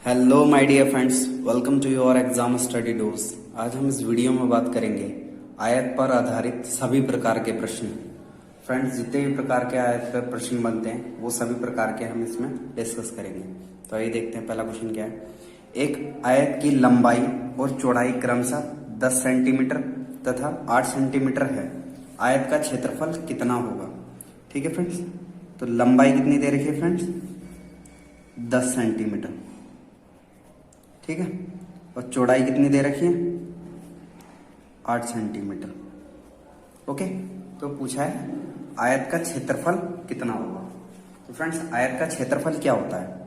Hello my dear friends, welcome to your exam study dose. आज हम इस video में बात करेंगे आयत पर आधारित सभी प्रकार के प्रश्न। फ्रेंड्स, जितने भी प्रकार के आयत पर प्रश्न बनते हैं वो सभी प्रकार के हम इसमें डिस्कस करेंगे। तो आइए देखते हैं पहला क्वेश्चन क्या है। एक आयत की लंबाई और चौड़ाई क्रमशः 10 सेंटीमीटर तथा 8 सेंटीमीटर है। आयत का क्षेत्रफल कितना होगा? ठीक है फ्रेंड्स, तो लंबाई कितनी दे रखी है फ्रेंड्स? 10 सेंटीमीटर, ठीक है, और चौड़ाई कितनी दे रखी है? 8 सेंटीमीटर। ओके, तो पूछा है आयत का क्षेत्रफल कितना होगा। तो फ्रेंड्स, आयत का क्षेत्रफल क्या होता है?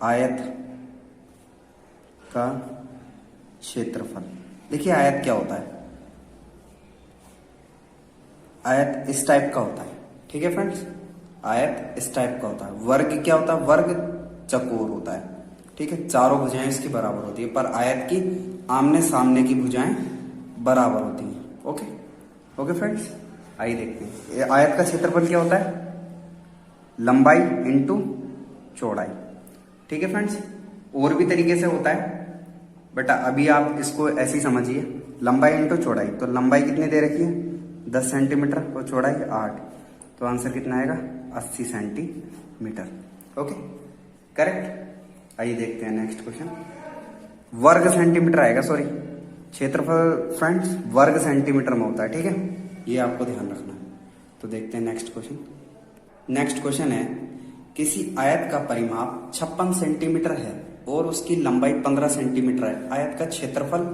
आयत का क्षेत्रफल, देखिए आयत क्या होता है। आयत इस टाइप का होता है, ठीक है फ्रेंड्स, आयत इस टाइप का होता है। वर्ग क्या होता है? वर्ग चकोर होता है, ठीक है, चारों भुजाएं इसकी बराबर होती है, पर आयत की आमने सामने की भुजाएं बराबर होती हैं। ओके ओके फ्रेंड्स, आइए देखते हैं ये आयत का क्षेत्रफल क्या होता है। लंबाई इंटू चौड़ाई, ठीक है फ्रेंड्स। और भी तरीके से होता है, बेटा अभी आप इसको ऐसे ही समझिए, लंबाई इंटू चौड़ाई। तो लंबाई कितनी दे रखी है? 10 सेंटीमीटर और चौड़ाई 8, तो आंसर कितना आएगा? 80 सेंटीमीटर। Okay, correct. आइए देखते हैं नेक्स्ट क्वेश्चन। वर्ग सेंटीमीटर आएगा, सॉरी, क्षेत्रफल फ्रेंड्स वर्ग सेंटीमीटर में होता है, ठीक है, ये आपको ध्यान रखना है। तो देखते हैं नेक्स्ट क्वेश्चन। नेक्स्ट क्वेश्चन है, किसी आयत का परिमाप 56 सेंटीमीटर है और उसकी लंबाई 15 सेंटीमीटर है। आयत का क्षेत्रफल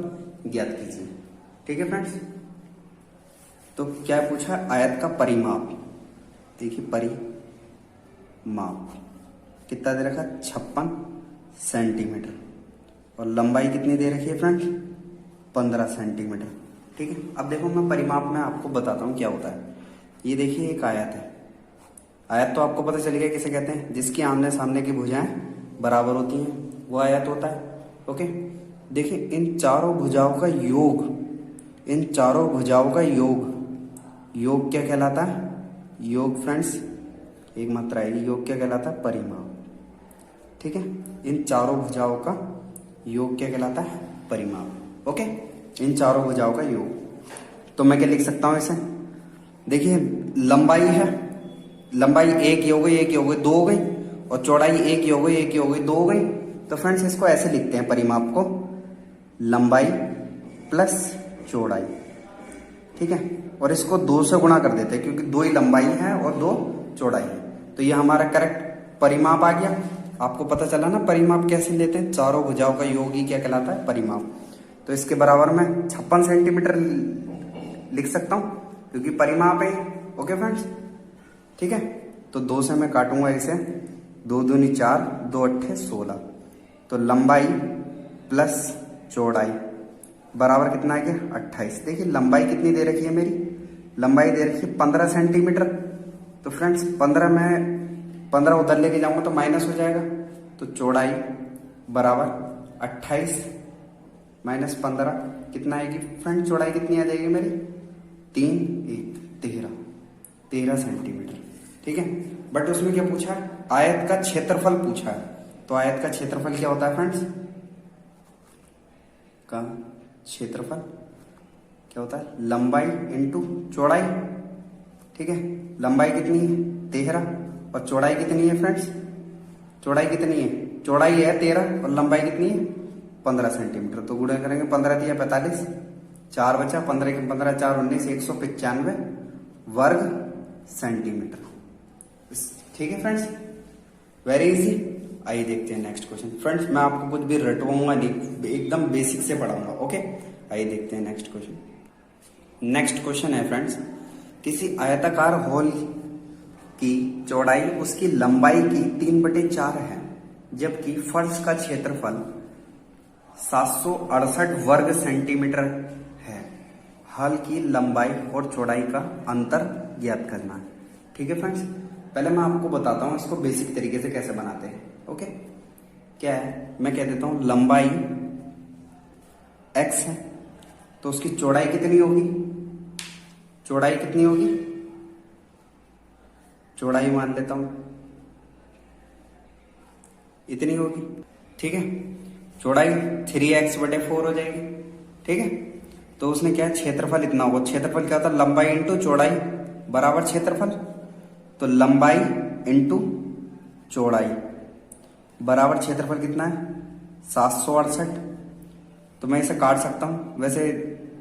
ज्ञात कीजिए। ठीक है फ्रेंड्स, तो क्या पूछा? आयत का परिमाप। देखिए परिमाप कितना दे रखा? 56 सेंटीमीटर, और लंबाई कितनी दे रखी है फ्रेंड्स? 15 सेंटीमीटर। ठीक है, अब देखो मैं परिमाप में आपको बताता हूँ क्या होता है। ये देखिए एक आयत है। आयत तो आपको पता चल गया किसे कहते हैं, जिसकी आमने सामने की भुजाएं बराबर होती हैं, वो आयत होता है। ओके, देखिए इन चारों भुजाओं का योग, इन चारों भुजाओं का योग क्या कहलाता है? योग फ्रेंड्स एक मात्रा है, योग क्या कहलाता है? परिमाप। ठीक है, इन चारों भुजाओं का योग क्या कहलाता है? परिमाप। ओके, इन चारों भुजाओं का योग। तो मैं क्या लिख सकता हूं इसे? देखिए लंबाई है, लंबाई एक ये हो गई, एक ये हो गई, दो हो गई, और चौड़ाई एक ये हो गई, एक ये हो गई, दो हो गई। तो फ्रेंड्स इसको ऐसे लिखते हैं परिमाप को, लंबाई प्लस चौड़ाई, ठीक है, और इसको 2 से गुणा कर देते हैं क्योंकि 2 ही लंबाई है और 2 चौड़ाई है। तो ये हमारा करेक्ट परिमाप आ गया। आपको पता चला ना परिमाप कैसे लेते हैं? चारों भुजाओं का योग ही क्या कहलाता है? परिमाप। तो इसके बराबर मैं 56 सेंटीमीटर लिख सकता हूं क्योंकि परिमाप है। ओके फ्रेंड्स, ठीक है, तो 2 से मैं काटूंगा इसे, 2 दूनी 4, 2 अट्ठे 16। तो लंबाई प्लस चौड़ाई बराबर कितना आ गया? 28। देखिए लंबाई कितनी दे रखी है मेरी? लंबाई दे रखी है 15 सेंटीमीटर। तो फ्रेंड्स 15 उधर लेके जाऊंगा तो माइनस हो जाएगा, तो चौड़ाई बराबर 28 माइनस 15 कितना आएगी फ्रेंड? चौड़ाई कितनी आ जाएगी मेरी? 3 1 13 सेंटीमीटर। ठीक है, बट उसमें क्या पूछा है? आयत का क्षेत्रफल पूछा है। तो आयत का क्षेत्रफल क्या होता है फ्रेंड्स? का क्षेत्रफल क्या होता है? लंबाई इंटू चौड़ाई। ठीक है, लंबाई कितनी है? 13, और चौड़ाई कितनी है फ्रेंड्स? चौड़ाई कितनी है? चौड़ाई है 13 और लंबाई कितनी है? 15 सेंटीमीटर। तो गुणा करेंगे, 15 दिया 45, 4 बचा, 15 के 15 4 19, 195 वर्ग सेंटीमीटर। ठीक है फ्रेंड्स, वेरी इजी। आइए देखते हैं नेक्स्ट क्वेश्चन। फ्रेंड्स मैं आपको कुछ भी रटवाऊंगा नहीं, एकदम बेसिक से पढ़ाऊंगा। ओके, आइए देखते हैं नेक्स्ट क्वेश्चन। नेक्स्ट क्वेश्चन है फ्रेंड्स, किसी आयताकार होल की चौड़ाई उसकी लंबाई की 3/4 है, जबकि फर्श का क्षेत्रफल 768 वर्ग सेंटीमीटर है। हल की लंबाई और चौड़ाई का अंतर ज्ञात करना है। ठीक है फ्रेंड्स, पहले मैं आपको बताता हूं इसको बेसिक तरीके से कैसे बनाते हैं। ओके, क्या है? मैं कह देता हूं लंबाई x है, तो उसकी चौड़ाई कितनी होगी? चौड़ाई कितनी होगी? चौड़ाई मान लेता हूं इतनी होगी, ठीक है। चौड़ाई 3x/4 हो जाएगी, ठीक है। तो उसने क्या, क्षेत्रफल इतना होगा। क्षेत्रफल क्या होता है, लंबाई इंटू चौड़ाई बराबर क्षेत्रफल। तो लंबाई इंटू चौड़ाई बराबर क्षेत्रफल कितना है, 768। तो मैं इसे काट सकता हूं, वैसे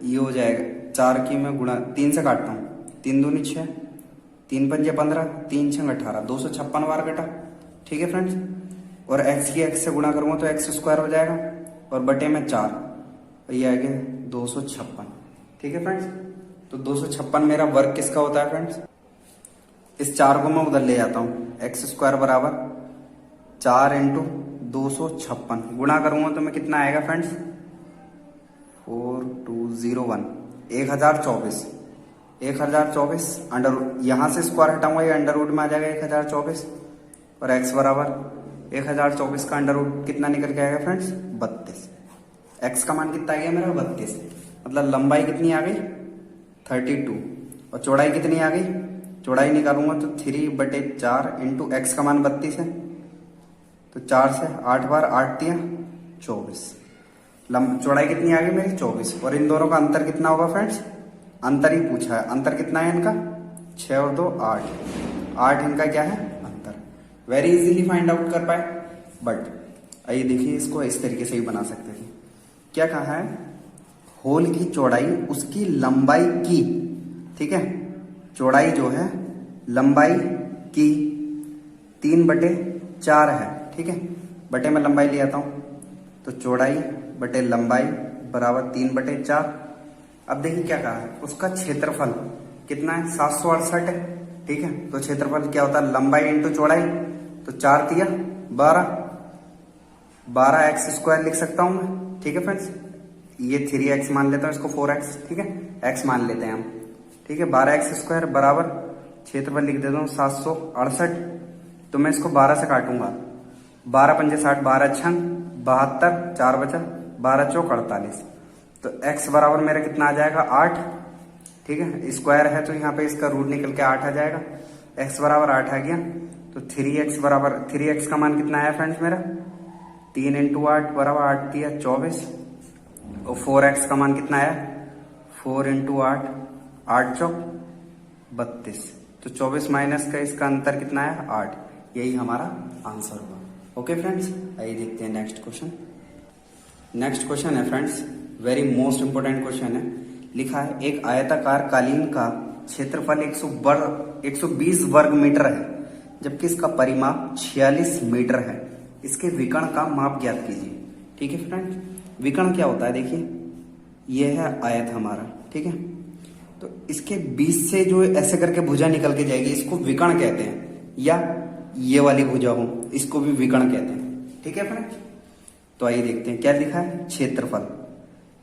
ये हो जाएगा 4 की मैं गुणा 3 से काटता हूं, 3 दूनी 6, 3 पंजे 15, 3 छंग 18, 256 बार कटा, ठीक है फ्रेंड्स। और x की x से गुणा करूंगा तो x² हो जाएगा और बटे में 4, ये आ गया 256, ठीक है फ्रेंड्स। तो 256 मेरा वर्ग किसका होता है फ्रेंड्स। इस 4 को मैं उधर ले जाता हूँ, x² बराबर 4 इंटू 256 गुणा करूंगा तो मैं कितना आएगा फ्रेंड्स, 4201, 1024 अंडर, यहां से स्क्वायर हटाऊंगा ये अंडर रूट में आ जाएगा 1024 और x बराबर 1024 का अंडर रूट कितना निकल के आएगा फ्रेंड्स, 32। x का मान कितना आ गया मेरा, 32। मतलब लंबाई कितनी आ गई, 32, और चौड़ाई कितनी आ गई, चौड़ाई निकालूंगा तो 3/4 इंटू एक्स का मान 32 है, तो 4 से 8 बार 8 दिया 24। चौड़ाई कितनी आ गई मेरी, 24। और इन दोनों का अंतर कितना होगा फ्रेंड्स, अंतर ही पूछा है, अंतर कितना है इनका, 6 और 2 8, 8 इनका क्या है अंतर। वेरी इजीली फाइंड आउट कर पाए। बट आइए देखिए, इसको इस तरीके से ही बना सकते थे। क्या कहा है, होल की चौड़ाई उसकी लंबाई की, ठीक है, चौड़ाई जो है लंबाई की 3/4 है, ठीक है। बटे में लंबाई ले आता हूं, तो चौड़ाई बटे लंबाई बराबर 3/4। अब देखिए क्या कहा है, उसका क्षेत्रफल कितना है, 768 है, ठीक है। तो क्षेत्रफल क्या होता है, लंबाई इंटू चौड़ाई, तो 4 तिया 12 x² लिख सकता हूं मैं, ठीक है फ्रेंड्स। ये 3x मान लेता हूं, इसको 4x, ठीक है, x मान लेते हैं हम, ठीक है। 12x² बराबर क्षेत्रफल लिख देता हूं 768। तो मैं इसको 12 से काटूंगा, 12 पंजे 60, 12 छंग 72, 4 बचा, 12 चौक 48। तो x बराबर मेरा कितना आ जाएगा, 8, ठीक है। स्क्वायर है तो यहाँ पे इसका रूट निकल के 8 आ जाएगा, x बराबर 8 आ गया। तो 3x बराबर, 3x का मान कितना आया फ्रेंड्स मेरा, 3 इंटू 8 बराबर 8 दिया 24। और 4x का मान कितना आया, 4 इंटू 8, 8 चौक 32। तो 24 माइनस का इसका अंतर कितना है, 8। यही हमारा आंसर होगा। ओके फ्रेंड्स, आइए देखते हैं नेक्स्ट क्वेश्चन। नेक्स्ट क्वेश्चन है friends, very most important question है। लिखा है, एक आयताकार कालीन का क्षेत्रफल 120 वर्ग मीटर है, जबकि इसका परिमाप 46 मीटर है। इसके विकर्ण का माप ज्ञात कीजिए, ठीक है फ्रेंड्स। विकर्ण क्या होता है, देखिए यह है आयत हमारा, ठीक है। तो इसके बीच से जो ऐसे करके भुजा निकल के जाएगी, इसको विकर्ण कहते हैं, या ये वाली भुजा हो इसको भी विकर्ण कहते हैं, ठीक है फ्रेंड्स। तो आइए देखते हैं क्या लिखा है, क्षेत्रफल।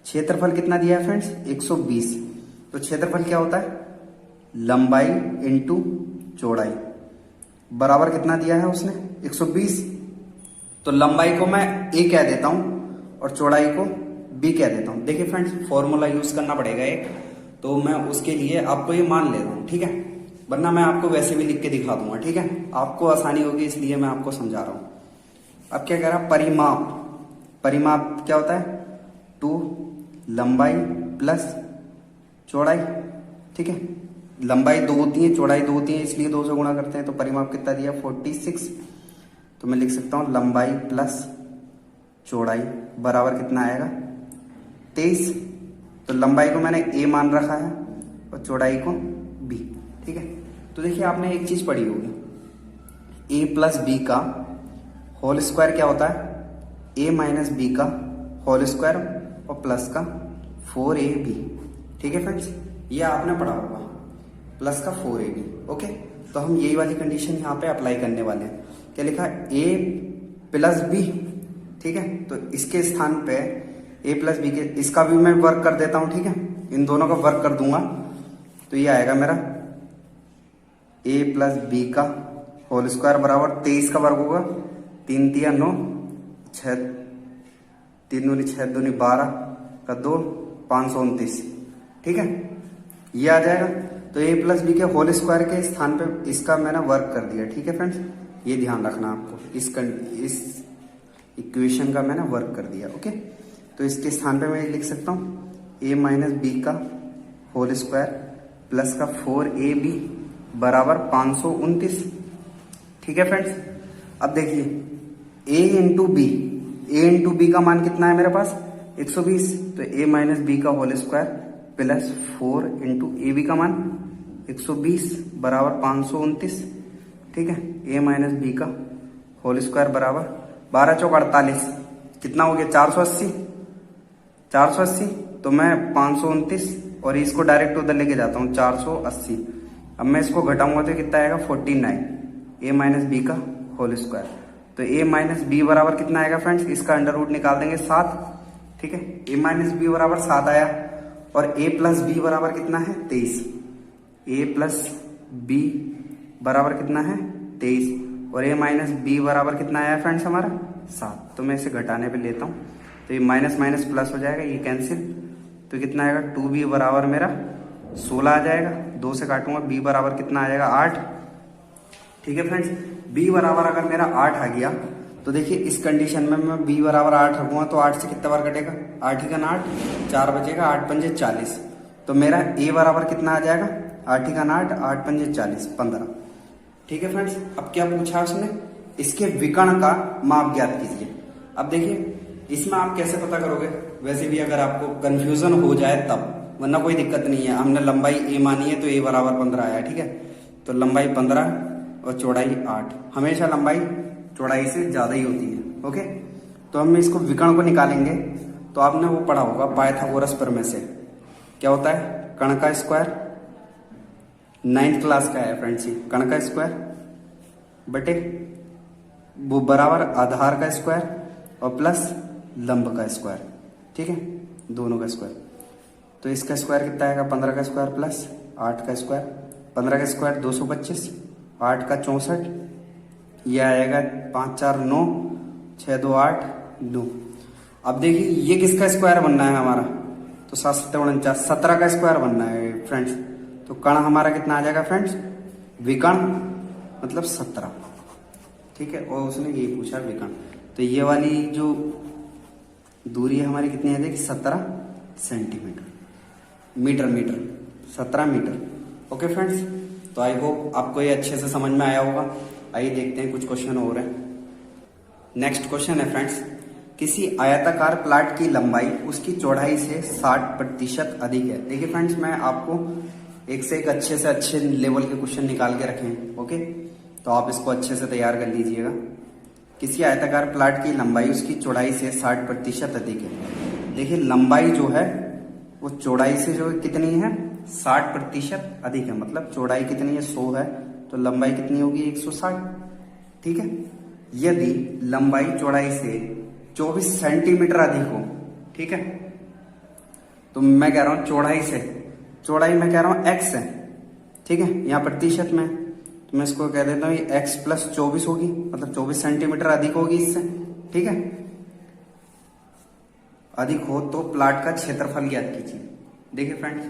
क्षेत्रफल कितना दिया है फ्रेंड्स, 120। तो क्षेत्रफल क्या होता है, लंबाई इंटू चौड़ाई बराबर कितना दिया है उसने, 120। तो लंबाई को मैं a कह देता हूं और चौड़ाई को b कह देता हूं। देखिए फ्रेंड्स, फॉर्मूला यूज करना पड़ेगा एक, तो मैं उसके लिए आपको ये मान ले रहा हूं, ठीक है, वरना मैं आपको वैसे भी लिख के दिखा दूंगा, ठीक है। आपको आसानी होगी इसलिए मैं आपको समझा रहा हूं। अब क्या कह रहा, परिमाप। परिमाप क्या होता है, 2 लंबाई प्लस चौड़ाई, ठीक है। लंबाई 2 होती है, चौड़ाई 2 होती है, इसलिए 2 से गुणा करते हैं। तो परिमाप कितना दिया, 46। तो मैं लिख सकता हूं लंबाई प्लस चौड़ाई बराबर कितना आएगा, 23। तो लंबाई को मैंने a मान रखा है और चौड़ाई को b, ठीक है। तो देखिए आपने एक चीज पढ़ी होगी, a प्लस बी का होल स्क्वायर क्या होता है, a माइनस बी का होल स्क्वायर और प्लस का 4ab, ठीक है फ्रेंड्स। ये आपने पढ़ा होगा, प्लस का 4ab, ओके। तो हम यही वाली कंडीशन यहाँ पे अप्लाई करने वाले हैं। क्या लिखा है, a प्लस बी, ठीक है। तो इसके स्थान पे a प्लस बी के, इसका भी मैं वर्क कर देता हूं, ठीक है, इन दोनों का वर्क कर दूंगा। तो ये आएगा मेरा a प्लस बी का होल स्क्वायर बराबर 23 का वर्ग होगा, 3 तिया 9, 6 3 दूनी 6 दूनी 12 का 2, 529, ठीक है, ये आ जाएगा। तो a प्लस बी के होल स्क्वायर के स्थान पे इसका मैंने वर्क कर दिया, ठीक है फ्रेंड्स। ये ध्यान रखना आपको, इस इक्वेशन का मैंने वर्क कर दिया। ओके, तो इसके स्थान पे मैं लिख सकता हूँ a माइनस बी का होल स्क्वायर प्लस का 4ab बराबर 529। ठीक है फ्रेंड्स, अब देखिए a इंटू बी का मान कितना है मेरे पास 120, तो a माइनस बी का whole square plus 4 into A B का मान 120 बराबर 529। ठीक है, a माइनस बी का होल स्क्वायर बराबर 12 चौक 48, कितना हो गया 480। तो मैं 529 और इसको डायरेक्ट उधर लेके जाता हूँ 480। अब मैं इसको घटाऊंगा तो कितना आएगा 49, a माइनस बी का होल स्क्वायर। तो a माइनस बी बराबर कितना आएगा फ्रेंड्स, इसका अंडर रूट निकाल देंगे 7। ठीक है, a माइनस बी बराबर 7 आया और a प्लस बी बराबर कितना है 23। a प्लस बी बराबर कितना है 23 और a माइनस बी बराबर कितना आया फ्रेंड्स हमारा 7। तो मैं इसे घटाने पे लेता हूँ तो ये माइनस माइनस प्लस हो जाएगा, ये कैंसिल, तो कितना आएगा 2b बराबर मेरा 16 आ जाएगा। 2 से काटूंगा b बराबर कितना आ जाएगा 8। ठीक है फ्रेंड्स, b बराबर अगर मेरा 8 आ गया तो देखिए इस कंडीशन में मैं b बराबर 8 रखूंगा तो 8 से कितना बार कटेगा 8 ही का 8, 4 बचेगा 8 पंजे 40। तो मेरा a बराबर कितना आ जाएगा 8 ही का 8, 8 पंजे 40 15। ठीक है फ्रेंड्स, अब क्या पूछा उसने, इसके विकर्ण का माप ज्ञात कीजिए। अब देखिए इसमें आप कैसे पता करोगे, वैसे भी अगर आपको कंफ्यूजन हो जाए तब, वरना कोई दिक्कत नहीं है। हमने लंबाई a मानी है तो a बराबर 15 आया। ठीक है, तो लंबाई 15 और चौड़ाई 8, हमेशा लंबाई चौड़ाई से ज्यादा ही होती है। ओके, तो हम इसको विकर्ण को निकालेंगे तो आपने वो पढ़ा होगा पाइथागोरस प्रमेय से, क्या होता है कर्ण का स्क्वायर, 9th क्लास का है फ्रेंड्स, कर्ण का स्क्वायर बटे वो बराबर आधार का स्क्वायर और प्लस लंब का स्क्वायर। ठीक है, दोनों का स्क्वायर। तो इसका स्क्वायर कितना आएगा 15 का स्क्वायर प्लस 8 का स्क्वायर, 15 का स्क्वायर 225, 8 का 64, यह आएगा 5 4 9, 6 2 8 9। अब देखिए ये किसका स्क्वायर बनना है हमारा, तो 7 7 49 17 का स्क्वायर बनना है फ्रेंड्स। तो कर्ण हमारा कितना आ जाएगा फ्रेंड्स, विकर्ण मतलब 17। ठीक है, और उसने ये पूछा विकर्ण, तो ये वाली जो दूरी है हमारी कितनी है देखिए 17 centimetre, metre 17 metre. Okay friends, तो आई होप आपको ये अच्छे से समझ में आया होगा। आइए देखते हैं कुछ क्वेश्चन हो रहे हैं। नेक्स्ट क्वेश्चन है फ्रेंड्स, किसी आयताकार प्लाट की लंबाई उसकी चौड़ाई से 60% अधिक है। देखिए फ्रेंड्स, मैं आपको एक से एक अच्छे लेवल के क्वेश्चन निकाल के रखे हैं। ओके, तो आप इसको अच्छे से तैयार कर लीजिएगा। किसी आयताकार प्लाट की लंबाई उसकी चौड़ाई से 60% अधिक है। देखिए लंबाई जो है वो चौड़ाई से जो कितनी है 60% अधिक है, मतलब चौड़ाई कितनी है 100 है तो लंबाई कितनी होगी 160। ठीक है, यदि लंबाई चौड़ाई से 24 सेंटीमीटर अधिक हो, ठीक है, तो मैं कह रहा हूं चौड़ाई मैं कह रहा हूं x है। ठीक है, यहां प्रतिशत में, तो मैं इसको कह देता हूँ x प्लस 24 होगी, मतलब 24 सेंटीमीटर अधिक होगी इससे। ठीक है, अधिक हो तो प्लाट का क्षेत्रफल ज्ञात कीजिए। देखिए फ्रेंड्स,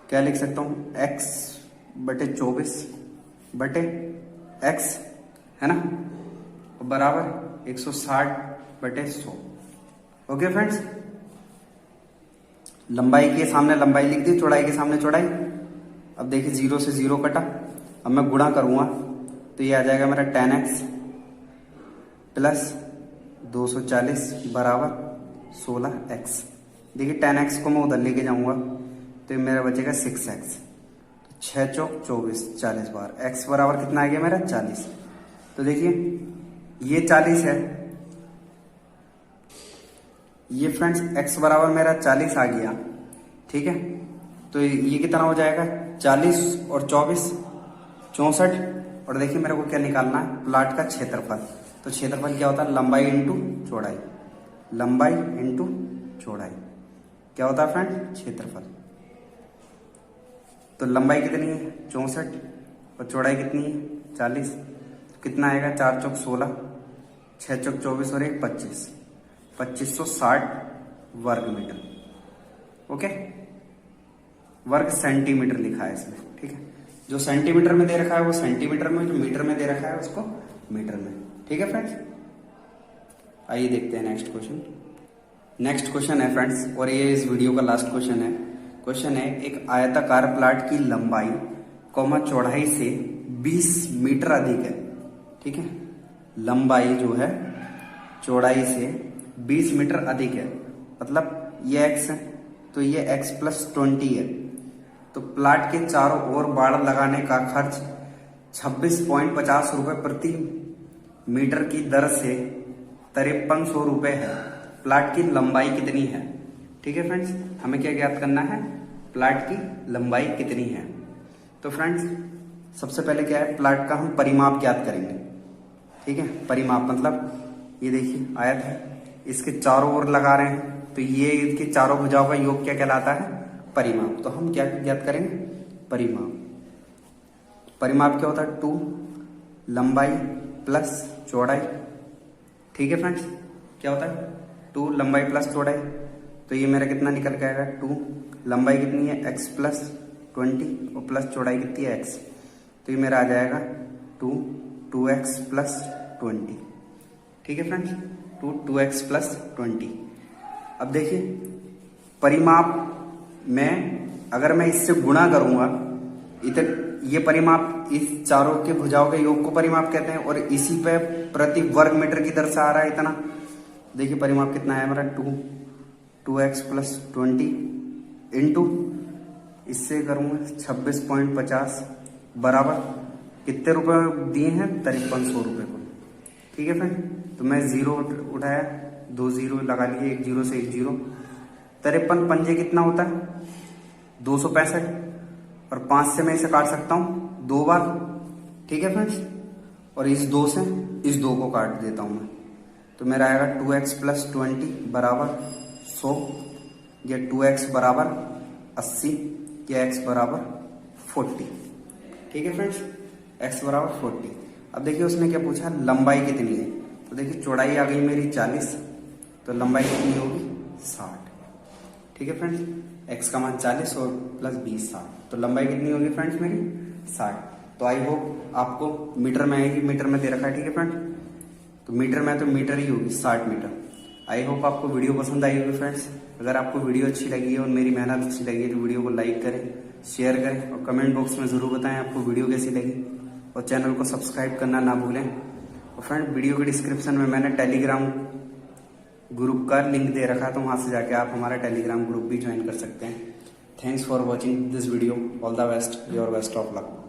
क्या लिख सकता हूं x बटे 24 बटे x है ना, बराबर 160 बटे 100। ओके फ्रेंड्स, लंबाई के सामने लंबाई लिख दी, चौड़ाई के सामने चौड़ाई। अब देखिए 0 से 0 कटा, अब मैं गुणा करूंगा तो ये आ जाएगा मेरा 10x प्लस 240 बराबर 16x। देखिए 10x को मैं उधर लेके जाऊंगा तो ये मेरा बचेगा 6x, 6 चौक 24 40 बार, x बराबर कितना आ गया मेरा 40। तो देखिए ये 40 है, ये फ्रेंड्स x बराबर मेरा 40 आ गया। ठीक है, तो ये कितना हो जाएगा 40 और 24 64। और देखिए मेरे को क्या निकालना है, प्लाट का क्षेत्रफल। तो क्षेत्रफल क्या होता है, लंबाई इंटू चौड़ाई, लंबाई इंटू चौड़ाई क्या होता है फ्रेंड, क्षेत्रफल। तो लंबाई कितनी है 64 और चौड़ाई कितनी है 40, कितना आएगा 4 चौक 16, 6 चौक 24 और 1 25, 2560 वर्ग मीटर। ओके, वर्ग सेंटीमीटर लिखा है इसमें। ठीक है, जो सेंटीमीटर में दे रखा है वो सेंटीमीटर में, जो मीटर में दे रखा है उसको मीटर में। ठीक है फ्रेंड्स, आइए देखते हैं नेक्स्ट क्वेश्चन। नेक्स्ट क्वेश्चन है फ्रेंड्स, और ये इस वीडियो का लास्ट क्वेश्चन है। क्वेश्चन है, एक आयताकार प्लाट की लंबाई कॉमा चौड़ाई से 20 मीटर अधिक है। ठीक है, लंबाई जो है चौड़ाई से 20 मीटर अधिक है, मतलब ये x है तो ये x प्लस 20 है। तो प्लाट के चारों ओर बाड़ लगाने का खर्च 26.50 रुपए प्रति मीटर की दर से 5300 रुपए है। प्लाट की लंबाई कितनी है? ठीक है फ्रेंड्स, हमें क्या ज्ञात करना है? प्लाट की लंबाई कितनी है। तो फ्रेंड्स सबसे पहले क्या है, प्लाट का हम परिमाप ज्ञात करेंगे। ठीक है, परिमाप मतलब ये देखिए आयत है, इसके चारों ओर लगा रहे हैं तो ये इसके चारों भुजाओं का योग क्या कहलाता है? परिमाप। तो हम क्या ज्ञात करेंगे? परिमाप। परिमाप क्या होता है? 2 लंबाई प्लस चौड़ाई। ठीक है फ्रेंड्स, क्या होता है? 2 लंबाई प्लस चौड़ाई। तो ये मेरा कितना निकल के आएगा? 2 लंबाई कितनी है? x प्लस 20 और प्लस चौड़ाई कितनी है? x। तो ये मेरा आ जाएगा 2x प्लस 20। ठीक है फ्रेंड्स, 2x प्लस 20। अब देखिए परिमाप में अगर मैं इससे गुणा करूंगा, इधर ये परिमाप इस चारों के भुजाओं के योग को परिमाप कहते हैं, और इसी पे प्रति वर्ग मीटर की दर से आ रहा है इतना। देखिए परिमाप कितना है हमारा? 2x प्लस 20 इंटू इससे करूंगा 26.50 बराबर कितने रुपए दिए हैं? 5300 रुपए को। ठीक है फ्रेंड, तो मैं जीरो उठाया, 2 जीरो लगा लिए, 1 जीरो से 1 जीरो। 53 पंजे कितना होता है? 265, और 5 से मैं इसे काट सकता हूं 2 बार। ठीक है फ्रेंड्स, और इस 2 से इस 2 को काट देता हूं मैं, तो मेरा आएगा 2x प्लस 20 बराबर 100, या 2x बराबर 80, या x बराबर 40। ठीक है फ्रेंड्स, x बराबर 40। अब देखिए उसने क्या पूछा? लंबाई कितनी है। तो देखिए चौड़ाई आ गई मेरी 40, तो लंबाई कितनी होगी? 60। ठीक है फ्रेंड्स, x का मान 40 और प्लस 20 60, तो लंबाई कितनी होगी फ्रेंड्स मेरी? 60। तो आई होप आपको मीटर में आएगी, मीटर में दे रखा है। ठीक है फ्रेंड्स, तो मीटर में तो मीटर ही होगी, 60 मीटर। आई होप आपको वीडियो पसंद आई होगी फ्रेंड्स। अगर आपको वीडियो अच्छी लगी है और मेरी मेहनत अच्छी लगी है तो वीडियो को लाइक करें, शेयर करें, और कमेंट बॉक्स में जरूर बताएं आपको वीडियो कैसी लगी, और चैनल को सब्सक्राइब करना ना भूलें। और फ्रेंड वीडियो के डिस्क्रिप्शन में मैंने टेलीग्राम ग्रुप का लिंक दे रखा है, तो वहां से जाके आप हमारा टेलीग्राम ग्रुप भी ज्वाइन कर सकते हैं। Thanks for watching this video. All the best, your best of luck.